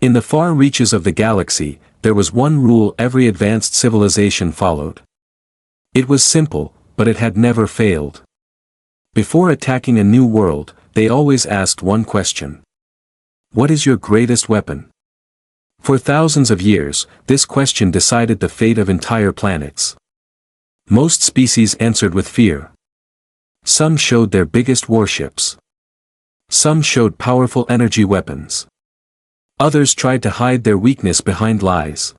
In the far reaches of the galaxy, there was one rule every advanced civilization followed. It was simple, but it had never failed. Before attacking a new world, they always asked one question. What is your greatest weapon? For thousands of years, this question decided the fate of entire planets. Most species answered with fear. Some showed their biggest warships. Some showed powerful energy weapons. Others tried to hide their weakness behind lies.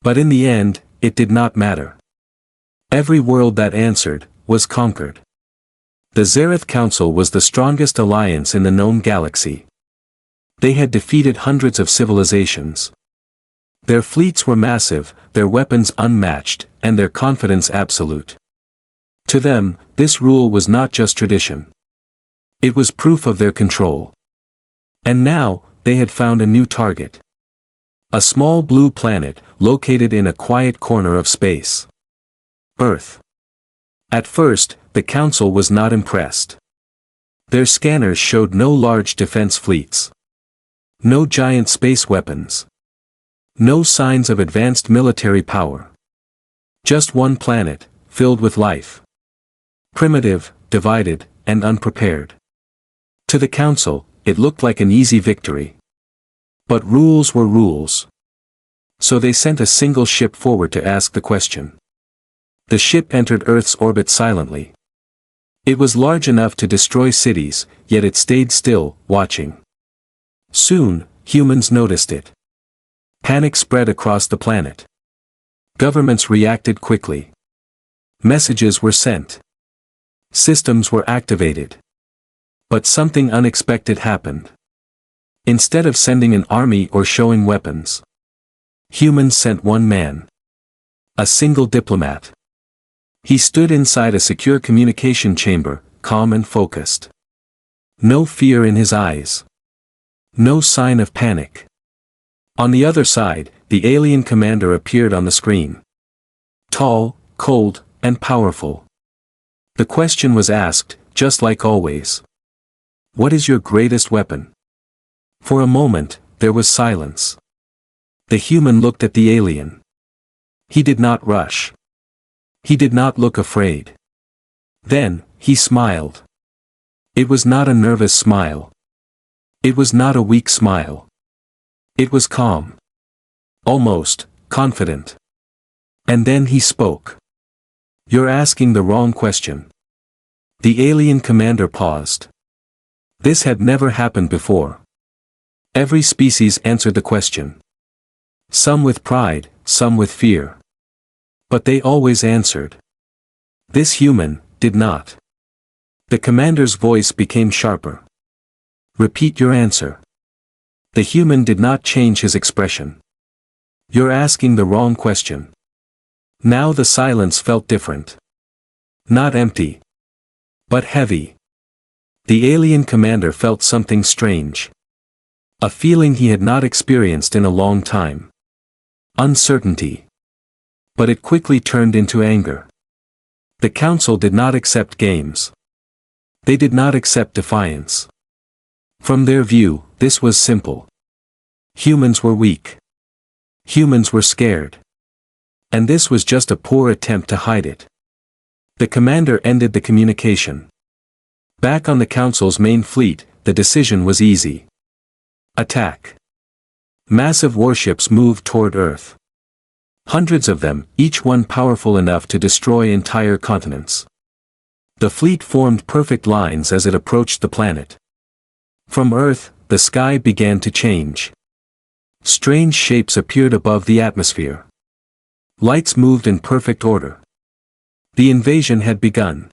But in the end, it did not matter. Every world that answered was conquered. The Zereth Council was the strongest alliance in the known galaxy. They had defeated hundreds of civilizations. Their fleets were massive, their weapons unmatched, and their confidence absolute. To them, this rule was not just tradition. It was proof of their control. And now, they had found a new target. A small blue planet, located in a quiet corner of space. Earth. At first, the Council was not impressed. Their scanners showed no large defense fleets. No giant space weapons. No signs of advanced military power. Just one planet, filled with life. Primitive, divided, and unprepared. To the Council, it looked like an easy victory. But rules were rules. So they sent a single ship forward to ask the question. The ship entered Earth's orbit silently. It was large enough to destroy cities, yet it stayed still, watching. Soon, humans noticed it. Panic spread across the planet. Governments reacted quickly. Messages were sent. Systems were activated. But something unexpected happened. Instead of sending an army or showing weapons, humans sent one man. A single diplomat. He stood inside a secure communication chamber, calm and focused. No fear in his eyes. No sign of panic. On the other side, the alien commander appeared on the screen. Tall, cold, and powerful. The question was asked, just like always. What is your greatest weapon? For a moment, there was silence. The human looked at the alien. He did not rush. He did not look afraid. Then, he smiled. It was not a nervous smile. It was not a weak smile. It was calm. Almost, confident. And then he spoke. You're asking the wrong question. The alien commander paused. This had never happened before. Every species answered the question. Some with pride, some with fear. But they always answered. This human did not. The commander's voice became sharper. Repeat your answer. The human did not change his expression. You're asking the wrong question. Now the silence felt different. Not empty. But heavy. The alien commander felt something strange. A feeling he had not experienced in a long time. Uncertainty. But it quickly turned into anger. The Council did not accept games. They did not accept defiance. From their view, this was simple. Humans were weak. Humans were scared. And this was just a poor attempt to hide it. The commander ended the communication. Back on the Council's main fleet, the decision was easy. Attack. Massive warships moved toward Earth. Hundreds of them, each one powerful enough to destroy entire continents. The fleet formed perfect lines as it approached the planet. From Earth, the sky began to change. Strange shapes appeared above the atmosphere. Lights moved in perfect order. The invasion had begun.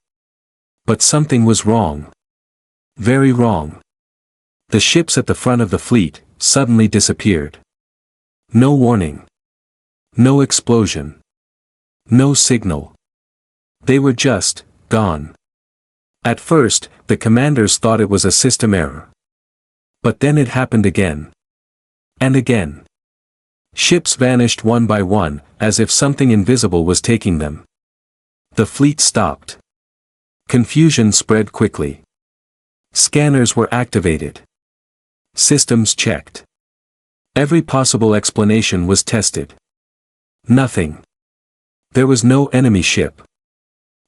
But something was wrong. Very wrong. The ships at the front of the fleet suddenly disappeared. No warning. No explosion. No signal. They were just gone. At first, the commanders thought it was a system error. But then it happened again. And again. Ships vanished one by one, as if something invisible was taking them. The fleet stopped. Confusion spread quickly. Scanners were activated. Systems checked. Every possible explanation was tested. Nothing. There was no enemy ship.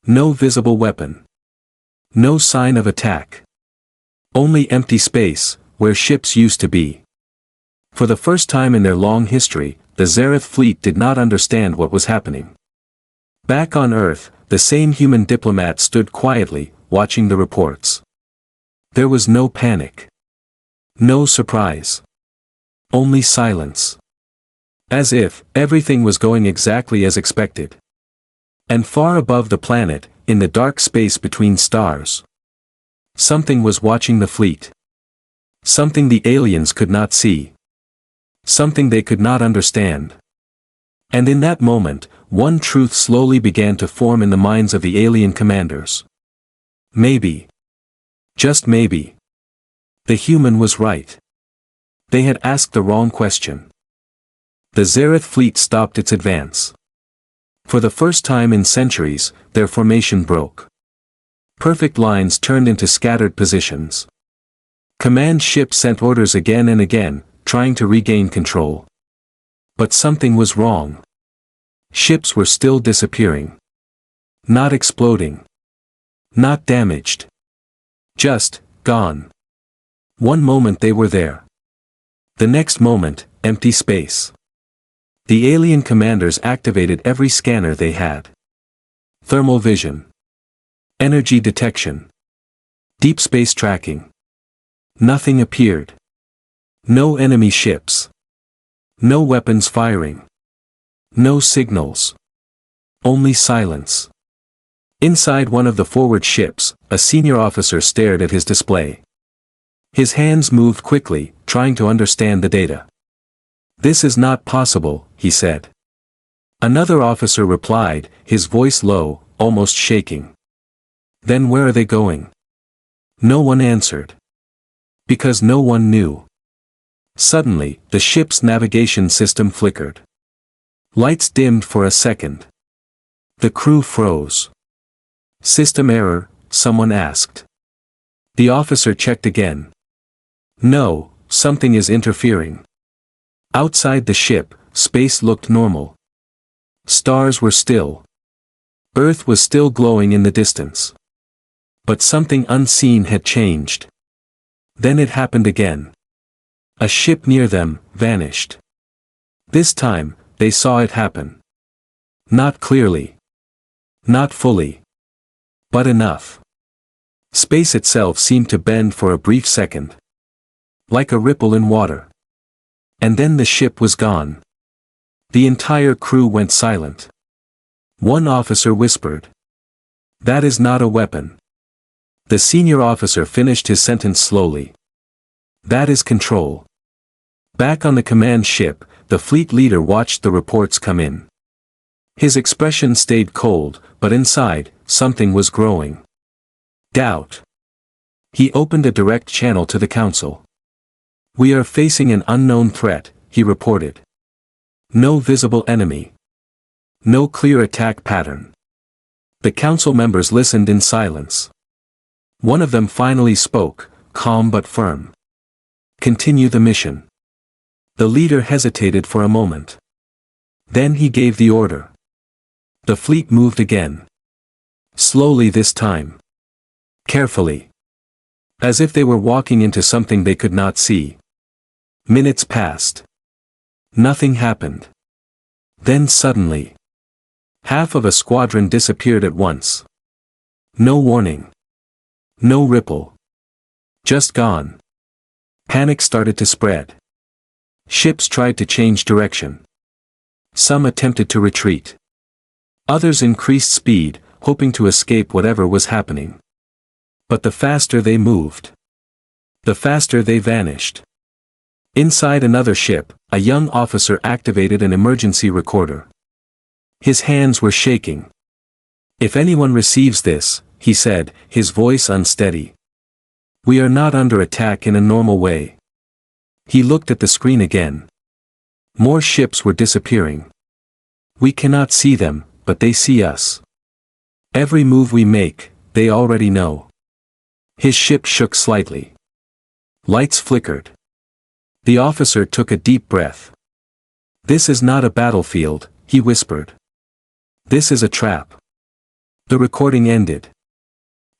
No visible weapon. No sign of attack. Only empty space, where ships used to be. For the first time in their long history, the Xerath fleet did not understand what was happening. Back on Earth, the same human diplomat stood quietly, watching the reports. There was no panic. No surprise. Only silence. As if everything was going exactly as expected. And far above the planet, in the dark space between stars, something was watching the fleet. Something the aliens could not see. Something they could not understand. And in that moment, one truth slowly began to form in the minds of the alien commanders. Maybe. Just maybe. The human was right. They had asked the wrong question. The Xerath fleet stopped its advance. For the first time in centuries, their formation broke. Perfect lines turned into scattered positions. Command ships sent orders again and again, trying to regain control. But something was wrong. Ships were still disappearing. Not exploding. Not damaged. Just, gone. One moment they were there. The next moment, empty space. The alien commanders activated every scanner they had. Thermal vision. Energy detection. Deep space tracking. Nothing appeared. No enemy ships. No weapons firing. No signals. Only silence. Inside one of the forward ships, a senior officer stared at his display. His hands moved quickly, trying to understand the data. "This is not possible," he said. Another officer replied, his voice low, almost shaking. "Then where are they going?" No one answered. Because no one knew. Suddenly, the ship's navigation system flickered. Lights dimmed for a second. The crew froze. "System error," someone asked. The officer checked again. "No, something is interfering." Outside the ship, space looked normal. Stars were still. Earth was still glowing in the distance. But something unseen had changed. Then it happened again. A ship near them vanished. This time, they saw it happen. Not clearly. Not fully. But enough. Space itself seemed to bend for a brief second. Like a ripple in water. And then the ship was gone. The entire crew went silent. One officer whispered. "That is not a weapon." The senior officer finished his sentence slowly. "That is control." Back on the command ship, the fleet leader watched the reports come in. His expression stayed cold, but inside, something was growing. Doubt. He opened a direct channel to the council. "We are facing an unknown threat," he reported. "No visible enemy. No clear attack pattern." The council members listened in silence. One of them finally spoke, calm but firm. "Continue the mission." The leader hesitated for a moment. Then he gave the order. The fleet moved again. Slowly this time. Carefully. As if they were walking into something they could not see. Minutes passed. Nothing happened. Then suddenly. Half of a squadron disappeared at once. No warning. No ripple. Just gone. Panic started to spread. Ships tried to change direction. Some attempted to retreat. Others increased speed, hoping to escape whatever was happening. But the faster they moved, the faster they vanished. Inside another ship, a young officer activated an emergency recorder. His hands were shaking. "If anyone receives this," he said, his voice unsteady. "We are not under attack in a normal way." He looked at the screen again. More ships were disappearing. "We cannot see them, but they see us. Every move we make, they already know." His ship shook slightly. Lights flickered. The officer took a deep breath. "This is not a battlefield," he whispered. "This is a trap." The recording ended.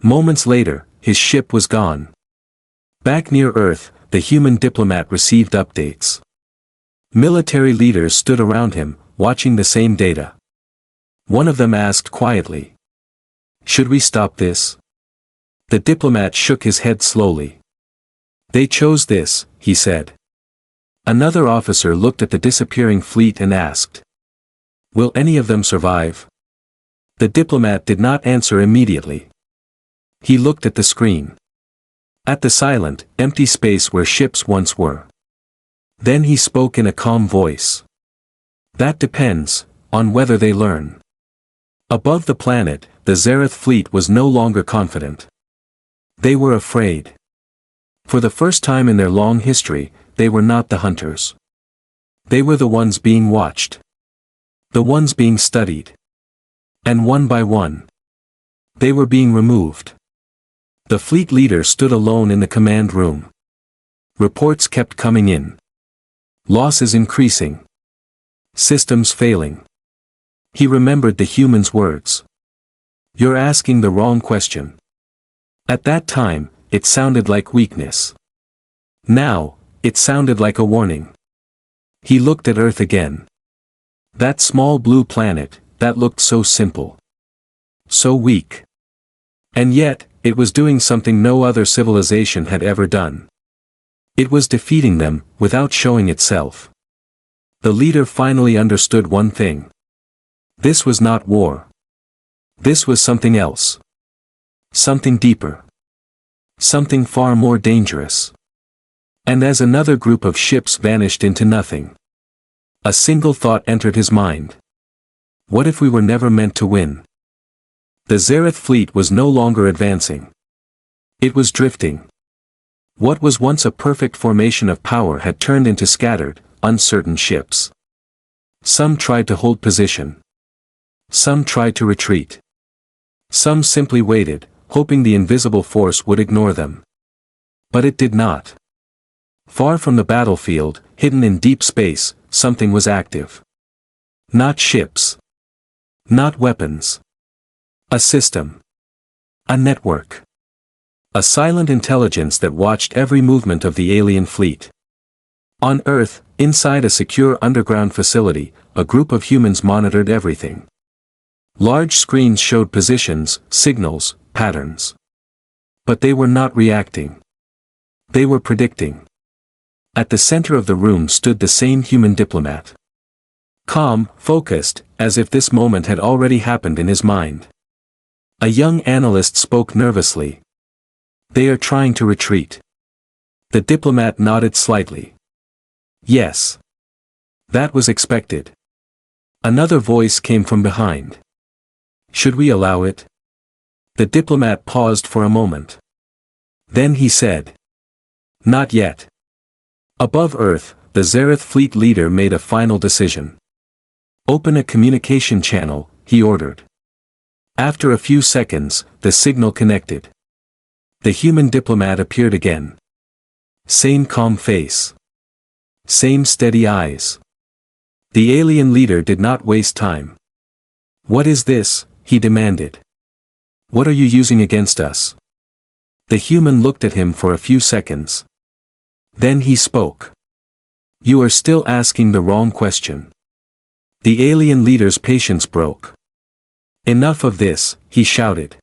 Moments later, his ship was gone. Back near Earth, the human diplomat received updates. Military leaders stood around him, watching the same data. One of them asked quietly, "Should we stop this?" The diplomat shook his head slowly. "They chose this," he said. Another officer looked at the disappearing fleet and asked, "Will any of them survive?" The diplomat did not answer immediately. He looked at the screen. At the silent, empty space where ships once were. Then he spoke in a calm voice. "That depends on whether they learn." Above the planet, the Zereth fleet was no longer confident. They were afraid. For the first time in their long history, they were not the hunters. They were the ones being watched. The ones being studied. And one by one, they were being removed. The fleet leader stood alone in the command room. Reports kept coming in. Losses increasing. Systems failing. He remembered the human's words. "You're asking the wrong question." At that time, it sounded like weakness. Now, it sounded like a warning. He looked at Earth again. That small blue planet, that looked so simple. So weak. And yet, it was doing something no other civilization had ever done. It was defeating them, without showing itself. The leader finally understood one thing. This was not war. This was something else. Something deeper. Something far more dangerous. And as another group of ships vanished into nothing, a single thought entered his mind. What if we were never meant to win? The Zereth fleet was no longer advancing. It was drifting. What was once a perfect formation of power had turned into scattered, uncertain ships. Some tried to hold position. Some tried to retreat. Some simply waited, hoping the invisible force would ignore them. But it did not. Far from the battlefield, hidden in deep space, something was active. Not ships. Not weapons. A system. A network. A silent intelligence that watched every movement of the alien fleet. On Earth, inside a secure underground facility, a group of humans monitored everything. Large screens showed positions, signals, patterns. But they were not reacting. They were predicting. At the center of the room stood the same human diplomat. Calm, focused, as if this moment had already happened in his mind. A young analyst spoke nervously. "They are trying to retreat." The diplomat nodded slightly. "Yes. That was expected." Another voice came from behind. "Should we allow it?" The diplomat paused for a moment. Then he said, "Not yet." Above Earth, the Zereth fleet leader made a final decision. "Open a communication channel," he ordered. After a few seconds, the signal connected. The human diplomat appeared again. Same calm face. Same steady eyes. The alien leader did not waste time. "What is this?" he demanded. "What are you using against us?" The human looked at him for a few seconds. Then he spoke. "You are still asking the wrong question." The alien leader's patience broke. "Enough of this," he shouted.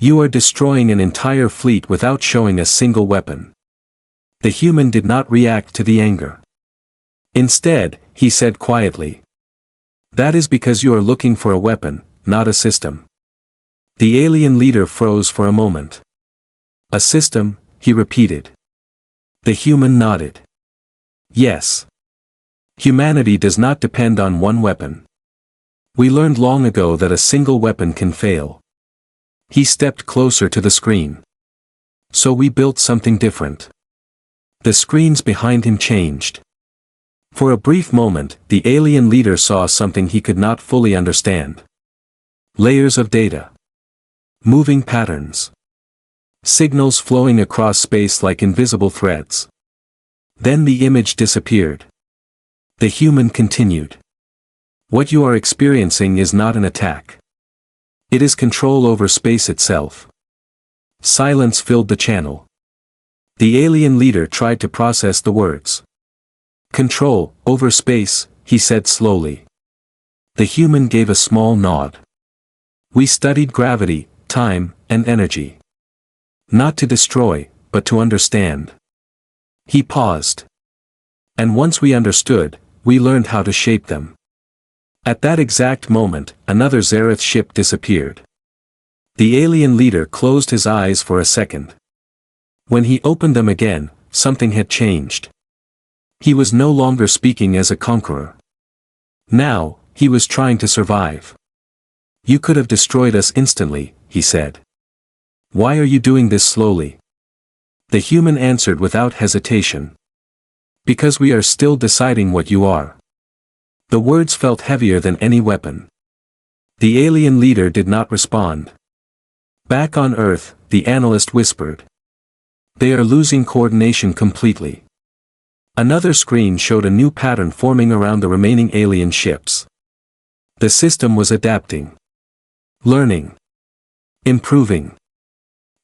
"You are destroying an entire fleet without showing a single weapon." The human did not react to the anger. Instead, he said quietly, "That is because you are looking for a weapon, not a system." The alien leader froze for a moment. "A system," he repeated. The human nodded. "Yes. Humanity does not depend on one weapon. We learned long ago that a single weapon can fail." He stepped closer to the screen. "So we built something different." The screens behind him changed. For a brief moment, the alien leader saw something he could not fully understand. Layers of data. Moving patterns. Signals flowing across space like invisible threads. Then the image disappeared. The human continued. What you are experiencing is not an attack. It is control over space itself. Silence filled the channel. The alien leader tried to process the words. Control over space, he said slowly. The human gave a small nod. We studied gravity, time, and energy. Not to destroy, but to understand. He paused. And once we understood, we learned how to shape them. At that exact moment, another Zareth ship disappeared. The alien leader closed his eyes for a second. When he opened them again, something had changed. He was no longer speaking as a conqueror. Now, he was trying to survive. You could have destroyed us instantly, he said. Why are you doing this slowly? The human answered without hesitation. Because we are still deciding what you are. The words felt heavier than any weapon. The alien leader did not respond. Back on Earth, the analyst whispered. They are losing coordination completely. Another screen showed a new pattern forming around the remaining alien ships. The system was adapting. Learning. Improving.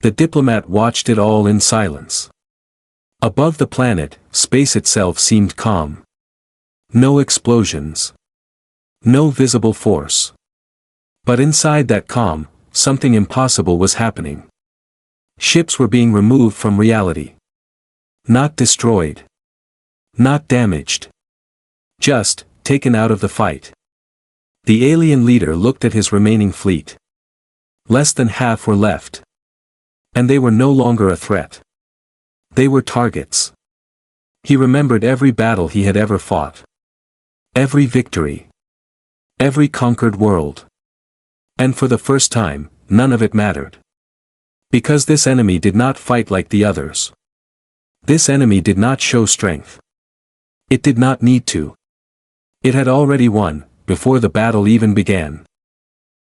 The diplomat watched it all in silence. Above the planet, space itself seemed calm. No explosions. No visible force. But inside that calm, something impossible was happening. Ships were being removed from reality. Not destroyed. Not damaged. Just, taken out of the fight. The alien leader looked at his remaining fleet. Less than half were left. And they were no longer a threat. They were targets. He remembered every battle he had ever fought. Every victory. Every conquered world. And for the first time, none of it mattered. Because this enemy did not fight like the others. This enemy did not show strength. It did not need to. It had already won, before the battle even began.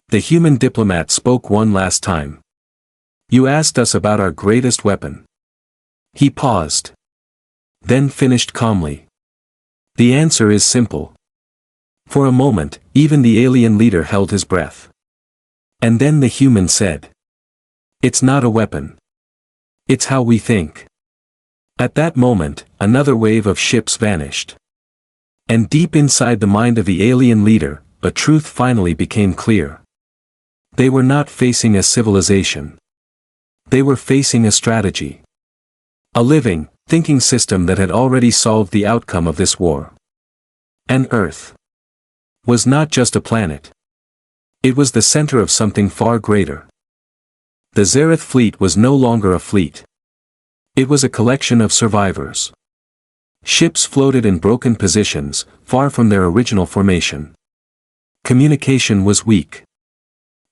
The human diplomat spoke one last time. You asked us about our greatest weapon. He paused. Then finished calmly. The answer is simple. For a moment, even the alien leader held his breath. And then the human said. It's not a weapon. It's how we think. At that moment, another wave of ships vanished. And deep inside the mind of the alien leader, a truth finally became clear. They were not facing a civilization. They were facing a strategy. A living, thinking system that had already solved the outcome of this war. And Earth was not just a planet. It was the center of something far greater. The Zareth fleet was no longer a fleet. It was a collection of survivors. Ships floated in broken positions, far from their original formation. Communication was weak.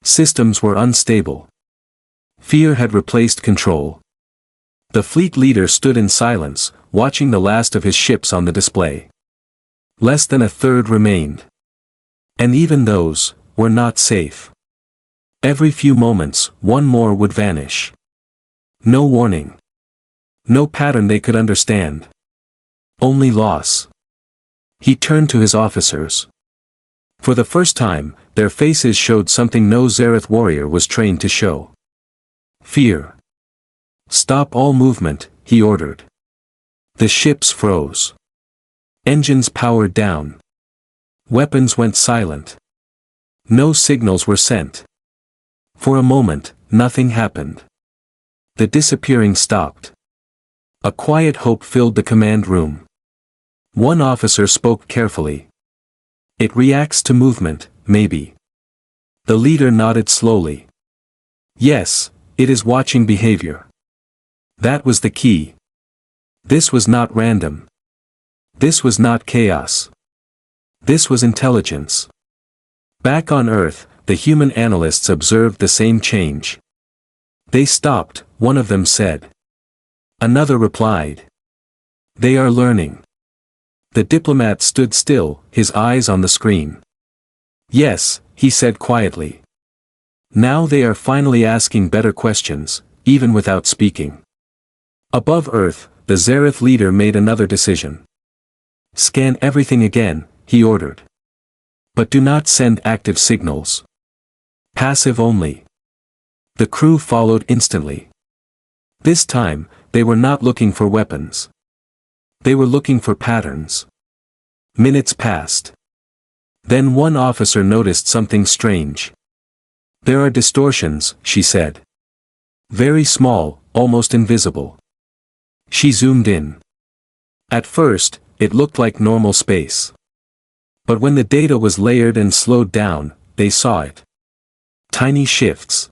Systems were unstable. Fear had replaced control. The fleet leader stood in silence, watching the last of his ships on the display. Less than a third remained. And even those were not safe. Every few moments, one more would vanish. No warning. No pattern they could understand. Only loss. He turned to his officers. For the first time, their faces showed something no Zareth warrior was trained to show. Fear. Stop all movement, he ordered. The ships froze. Engines powered down. Weapons went silent. No signals were sent. For a moment, nothing happened. The disappearing stopped. A quiet hope filled the command room. One officer spoke carefully. It reacts to movement, maybe. The leader nodded slowly. Yes, it is watching behavior. That was the key. This was not random. This was not chaos. This was intelligence. Back on Earth, the human analysts observed the same change. They stopped, one of them said. Another replied. They are learning. The diplomat stood still, his eyes on the screen. Yes, he said quietly. Now they are finally asking better questions, even without speaking. Above Earth, the Zareth leader made another decision. Scan everything again, he ordered. But do not send active signals. Passive only. The crew followed instantly. This time, they were not looking for weapons. They were looking for patterns. Minutes passed. Then one officer noticed something strange. There are distortions, she said. Very small, almost invisible. She zoomed in. At first, it looked like normal space. But when the data was layered and slowed down, they saw it. Tiny shifts.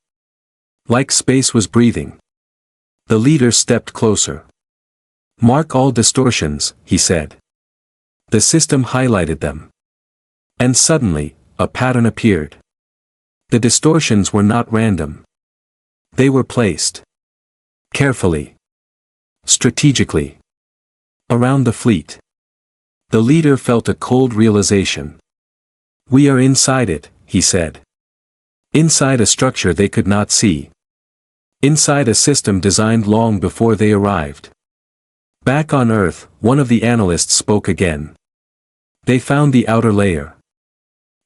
Like space was breathing. The leader stepped closer. Mark all distortions, he said. The system highlighted them. And suddenly, a pattern appeared. The distortions were not random. They were placed. Carefully. Strategically. Around the fleet. The leader felt a cold realization. We are inside it, he said. Inside a structure they could not see. Inside a system designed long before they arrived. Back on Earth, one of the analysts spoke again. They found the outer layer.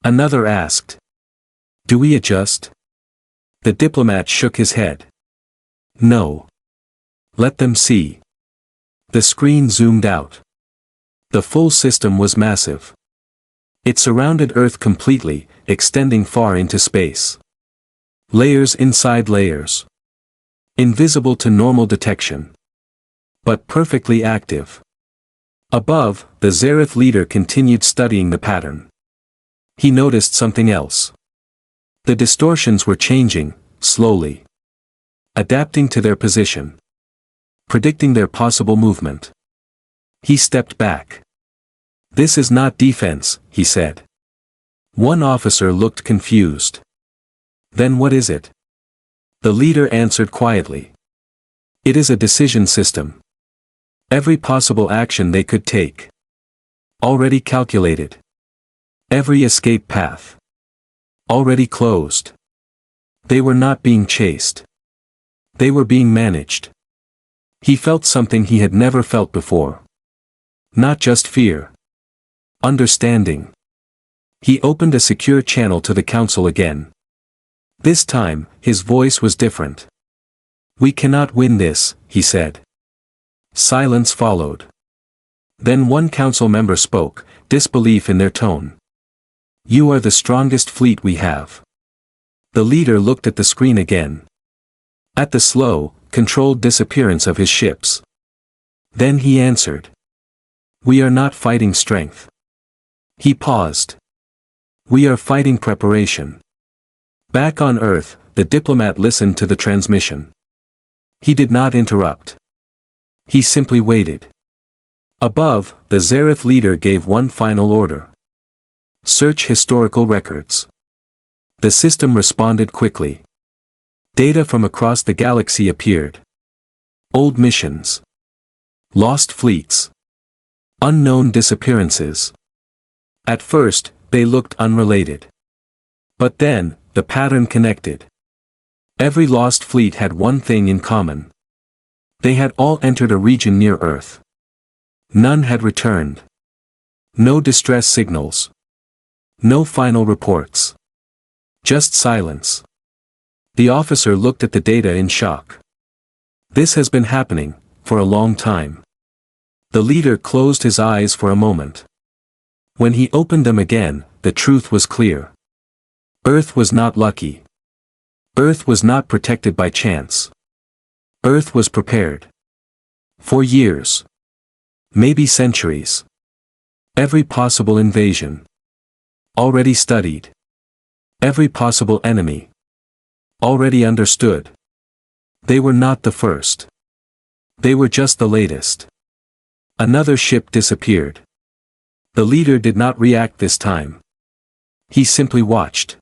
Another asked. Do we adjust? The diplomat shook his head. No. Let them see. The screen zoomed out. The full system was massive. It surrounded Earth completely, extending far into space. Layers inside layers. Invisible to normal detection. But perfectly active. Above, the Zareth leader continued studying the pattern. He noticed something else. The distortions were changing, slowly. Adapting to their position. Predicting their possible movement. He stepped back. This is not defense, he said. One officer looked confused. Then what is it? The leader answered quietly. It is a decision system. Every possible action they could take. Already calculated. Every escape path. Already closed. They were not being chased. They were being managed. He felt something he had never felt before. Not just fear. Understanding. He opened a secure channel to the council again. This time, his voice was different. We cannot win this, he said. Silence followed. Then one council member spoke, disbelief in their tone. You are the strongest fleet we have. The leader looked at the screen again. At the slow, controlled disappearance of his ships. Then he answered. We are not fighting strength. He paused. We are fighting preparation. Back on Earth, the diplomat listened to the transmission. He did not interrupt. He simply waited. Above, the Zareth leader gave one final order. Search historical records. The system responded quickly. Data from across the galaxy appeared. Old missions. Lost fleets. Unknown disappearances. At first, they looked unrelated. But then, the pattern connected. Every lost fleet had one thing in common. They had all entered a region near Earth. None had returned. No distress signals. No final reports. Just silence. The officer looked at the data in shock. This has been happening, for a long time. The leader closed his eyes for a moment. When he opened them again, the truth was clear. Earth was not lucky. Earth was not protected by chance. Earth was prepared. For years. Maybe centuries. Every possible invasion. Already studied. Every possible enemy. Already understood. They were not the first. They were just the latest. Another ship disappeared. The leader did not react this time. He simply watched.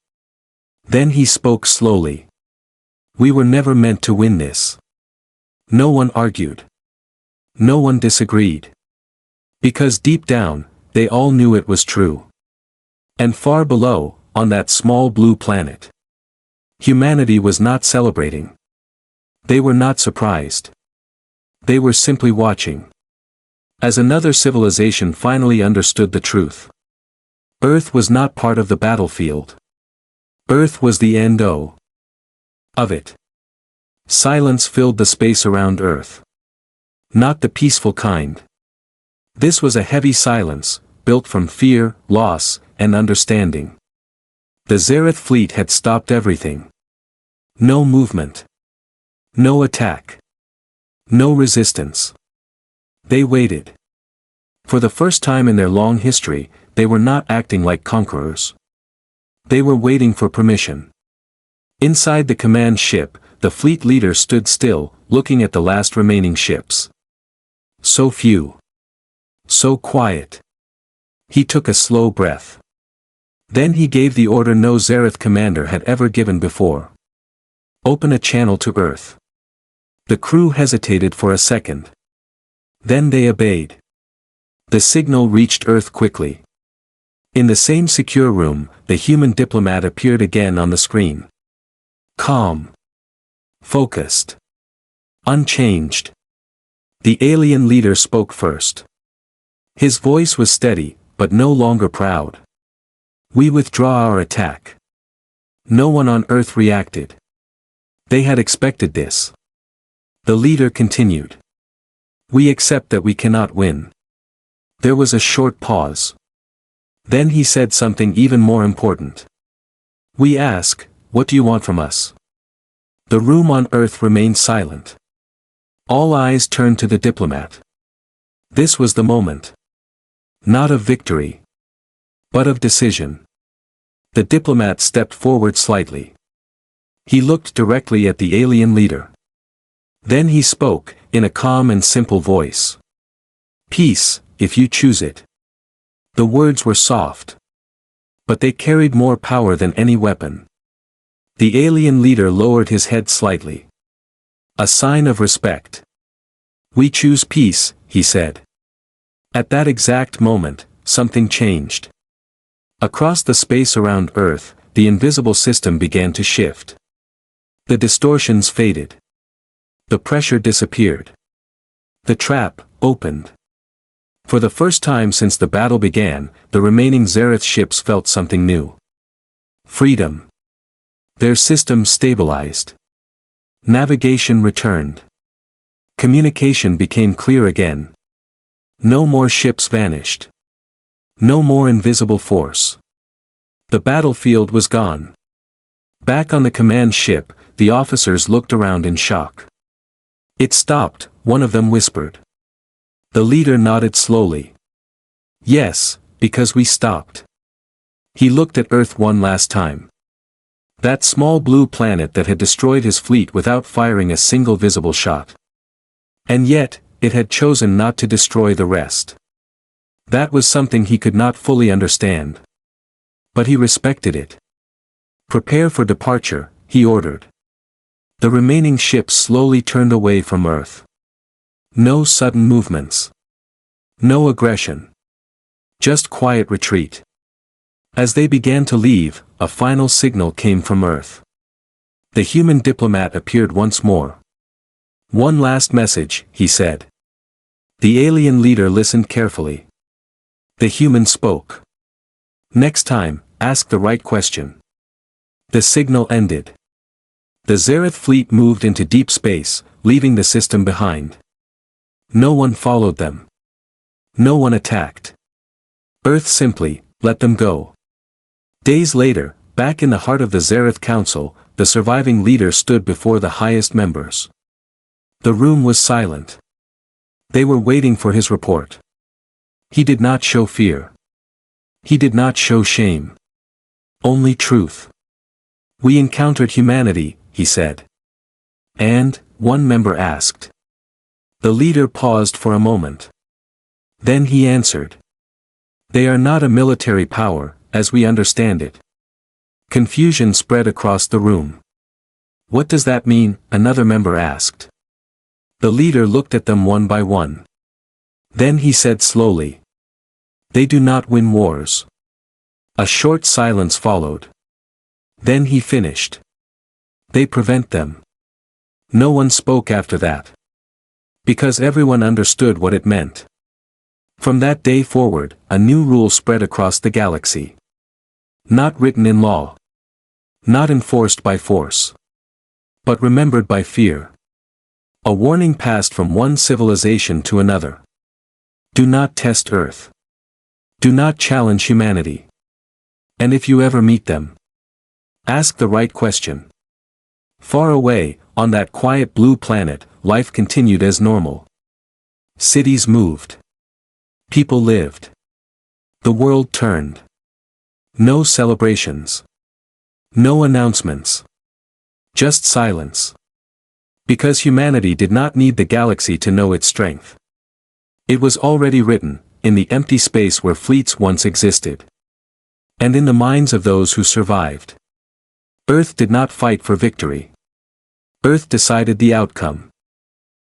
Then he spoke slowly. We were never meant to win this. No one argued. No one disagreed. Because deep down, they all knew it was true. And far below, on that small blue planet, humanity was not celebrating. They were not surprised. They were simply watching. As another civilization finally understood the truth. Earth was not part of the battlefield. Earth was the end of it. Silence filled the space around Earth. Not the peaceful kind. This was a heavy silence, built from fear, loss, and understanding. The Xerath fleet had stopped everything. No movement. No attack. No resistance. They waited. For the first time in their long history, they were not acting like conquerors. They were waiting for permission. Inside the command ship, the fleet leader stood still, looking at the last remaining ships. So few. So quiet. He took a slow breath. Then he gave the order no Xerath commander had ever given before. Open a channel to Earth. The crew hesitated for a second. Then they obeyed. The signal reached Earth quickly. In the same secure room, the human diplomat appeared again on the screen. Calm. Focused. Unchanged. The alien leader spoke first. His voice was steady, but no longer proud. We withdraw our attack. No one on Earth reacted. They had expected this. The leader continued. We accept that we cannot win. There was a short pause. Then he said something even more important. We ask, what do you want from us? The room on Earth remained silent. All eyes turned to the diplomat. This was the moment. Not of victory. But of decision. The diplomat stepped forward slightly. He looked directly at the alien leader. Then he spoke, in a calm and simple voice. Peace, if you choose it. The words were soft. But they carried more power than any weapon. The alien leader lowered his head slightly. A sign of respect. We choose peace, he said. At that exact moment, something changed. Across the space around Earth, the invisible system began to shift. The distortions faded. The pressure disappeared. The trap opened. For the first time since the battle began, the remaining Xerath ships felt something new. Freedom. Their systems stabilized. Navigation returned. Communication became clear again. No more ships vanished. No more invisible force. The battlefield was gone. Back on the command ship, the officers looked around in shock. It stopped, one of them whispered. The leader nodded slowly. Yes, because we stopped. He looked at Earth one last time. That small blue planet that had destroyed his fleet without firing a single visible shot. And yet, it had chosen not to destroy the rest. That was something he could not fully understand. But he respected it. Prepare for departure, he ordered. The remaining ships slowly turned away from Earth. No sudden movements. No aggression. Just quiet retreat. As they began to leave, a final signal came from Earth. The human diplomat appeared once more. One last message, he said. The alien leader listened carefully. The human spoke. Next time, ask the right question. The signal ended. The Xerath fleet moved into deep space, leaving the system behind. No one followed them. No one attacked. Earth simply let them go. Days later, back in the heart of the Xerath Council, the surviving leader stood before the highest members. The room was silent. They were waiting for his report. He did not show fear. He did not show shame. Only truth. We encountered humanity, he said. And, one member asked. The leader paused for a moment. Then he answered. They are not a military power, as we understand it. Confusion spread across the room. What does that mean? Another member asked. The leader looked at them one by one. Then he said slowly. They do not win wars. A short silence followed. Then he finished. They prevent them. No one spoke after that. Because everyone understood what it meant. From that day forward, a new rule spread across the galaxy. Not written in law. Not enforced by force. But remembered by fear. A warning passed from one civilization to another. Do not test Earth. Do not challenge humanity. And if you ever meet them, ask the right question. Far away, on that quiet blue planet, life continued as normal. Cities moved. People lived. The world turned. No celebrations. No announcements. Just silence. Because humanity did not need the galaxy to know its strength. It was already written, in the empty space where fleets once existed. And in the minds of those who survived. Earth did not fight for victory. Earth decided the outcome.